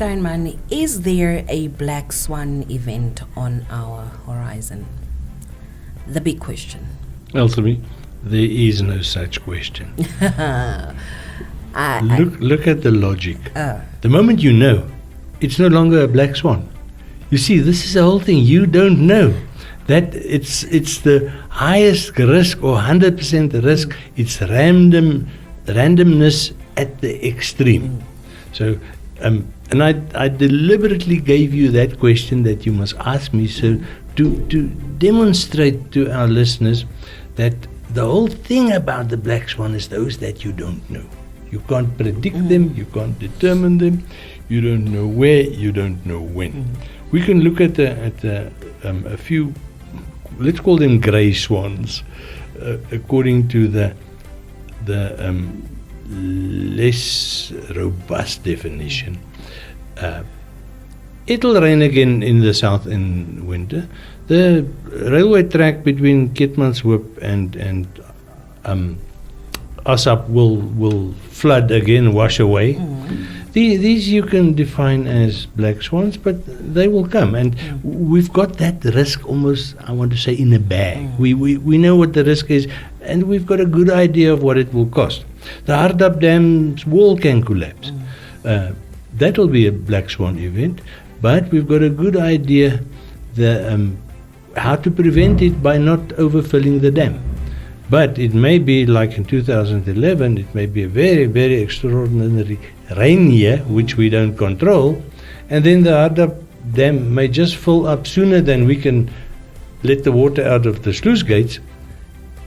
Steinman, is there a Black Swan event on our horizon? The big question. Elsie, there is no such question. Look at the logic. The moment you know, it's no longer a black swan. You see, this is the whole thing. You don't know that it's the highest risk or 100% risk. It's randomness at the extreme. So, and I deliberately gave you that question that you must ask me, so to demonstrate to our listeners that the whole thing about the black swan is those that you don't know. You can't predict them, you can't determine them, you don't know where, you don't know when. We can look at a few, let's call them grey swans, according to the less robust definition. It'll rain again in the south in winter. The railway track between Keetmanshoop and Assap will flood again, wash away. These you can define as black swans, but they will come, and we've got that risk almost, I want to say, in a bag. We know what the risk is, and we've got a good idea of what it will cost. The Hardap Dam's wall can collapse. That will be a black swan event, but we've got a good idea how to prevent it by not overfilling the dam. But it may be like in 2011, it may be a very, very extraordinary rain year, which we don't control, and then the Hardap Dam may just fill up sooner than we can let the water out of the sluice gates,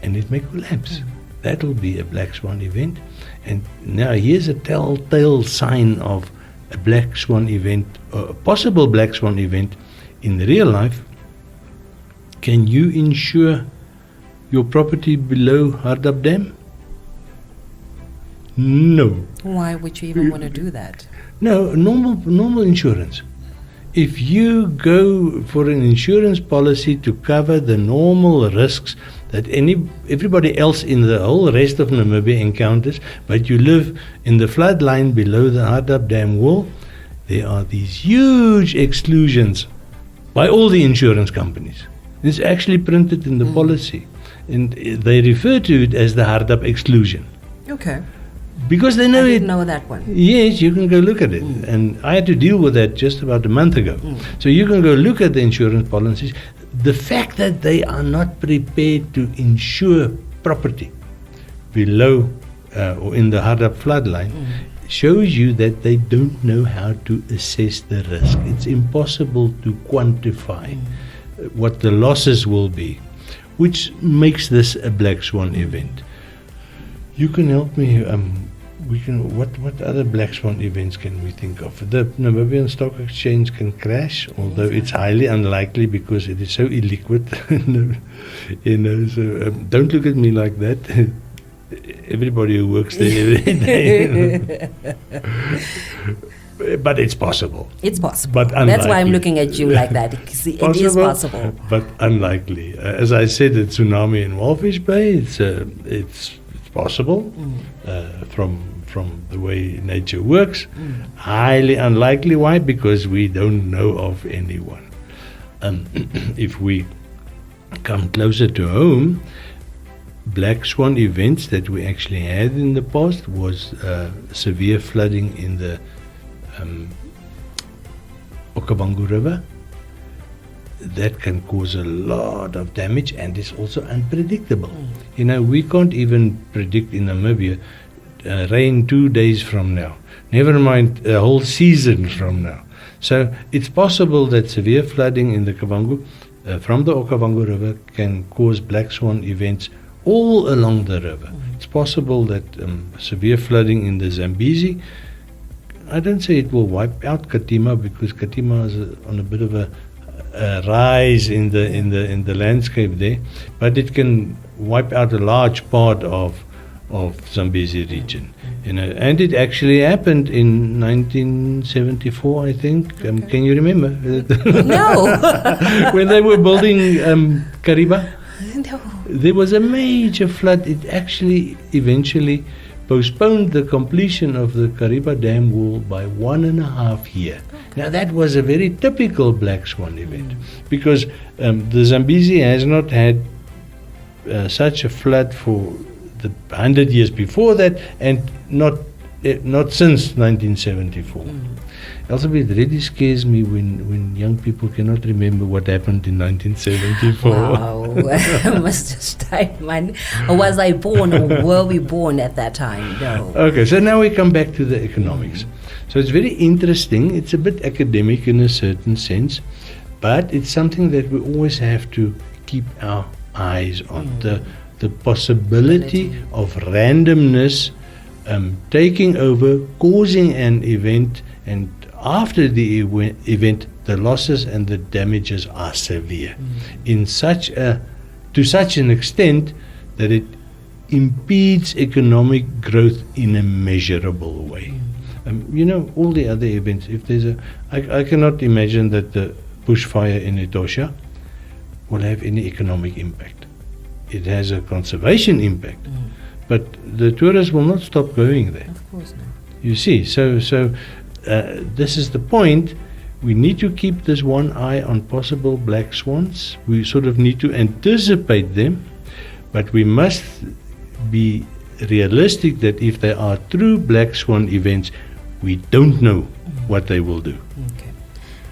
and it may collapse. That will be a black swan event. And now here's a telltale sign of a black swan event, or a possible black swan event in real life. Can you insure your property below Hardap Dam? No. Why would you even want to do that? No, normal insurance. If you go for an insurance policy to cover the normal risks that everybody else in the whole rest of Namibia encounters, but you live in the flood line below the Hardap Dam wall, there are these huge exclusions by all the insurance companies. It's actually printed in the policy, and they refer to it as the Hardap exclusion. Okay. Because they know I didn't know that one. Yes, you can go look at it. And I had to deal with that just about a month ago. So you can go look at the insurance policies. The fact that they are not prepared to insure property below or in the Hardap floodline shows you that they don't know how to assess the risk. It's impossible to quantify what the losses will be, which makes this a black swan event. You can help me. What other black swan events can we think of? The Namibian Stock Exchange can crash, although it's highly unlikely because it is so illiquid. So don't look at me like that. Everybody who works there every day. But it's possible. It's possible. But unlikely. That's why I'm looking at you like that. It is possible. But unlikely. As I said, the tsunami in Walfish Bay, it's possible from the way nature works. Highly unlikely. Why? Because we don't know of anyone. If we come closer to home, black swan events that we actually had in the past was severe flooding in the Okavango River. That can cause a lot of damage and is also unpredictable. We can't even predict in Namibia rain 2 days from now, never mind a whole season from now. So it's possible that severe flooding in the Kavango from the Okavango River can cause black swan events all along the river. It's possible that severe flooding in the Zambezi, I don't say it will wipe out Katima, because Katima is on a bit of a rise in the landscape there, but it can wipe out a large part of Zambezi region. And it actually happened in 1974, I think. Can you remember? No. When they were building Kariba, No. there was a major flood. It actually eventually postponed the completion of the Kariba Dam wall by 1.5 years. Now that was a very typical Black Swan event, because the Zambezi has not had such a flood for the 100 years before that, and not since 1974. Also, it really scares me when young people cannot remember what happened in 1974. Wow, Mr. Steinman, was I born or were we born at that time? No. Okay, so now we come back to the economics. So it's very interesting. It's a bit academic in a certain sense, but it's something that we always have to keep our eyes on. The possibility of randomness taking over, causing an event, and after the event, the losses and the damages are severe, to such an extent that it impedes economic growth in a measurable way. All the other events, if there's I cannot imagine that the bushfire in Etosha will have any economic impact. It has a conservation impact, but the tourists will not stop going there. Of course not. You see, so this is the point. We need to keep this one eye on possible black swans. We sort of need to anticipate them, but we must be realistic that if they are true black swan events, we don't know what they will do. Okay.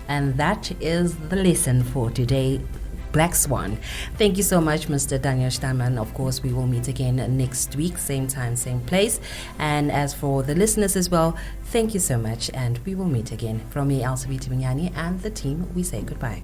And that is the lesson for today. Black Swan. Thank you so much, Mr. Daniel Steinman. Of course, we will meet again next week, same time, same place. And as for the listeners as well, thank you so much, and we will meet again. From me, Elsa Vitaminiani, and the team, we say goodbye.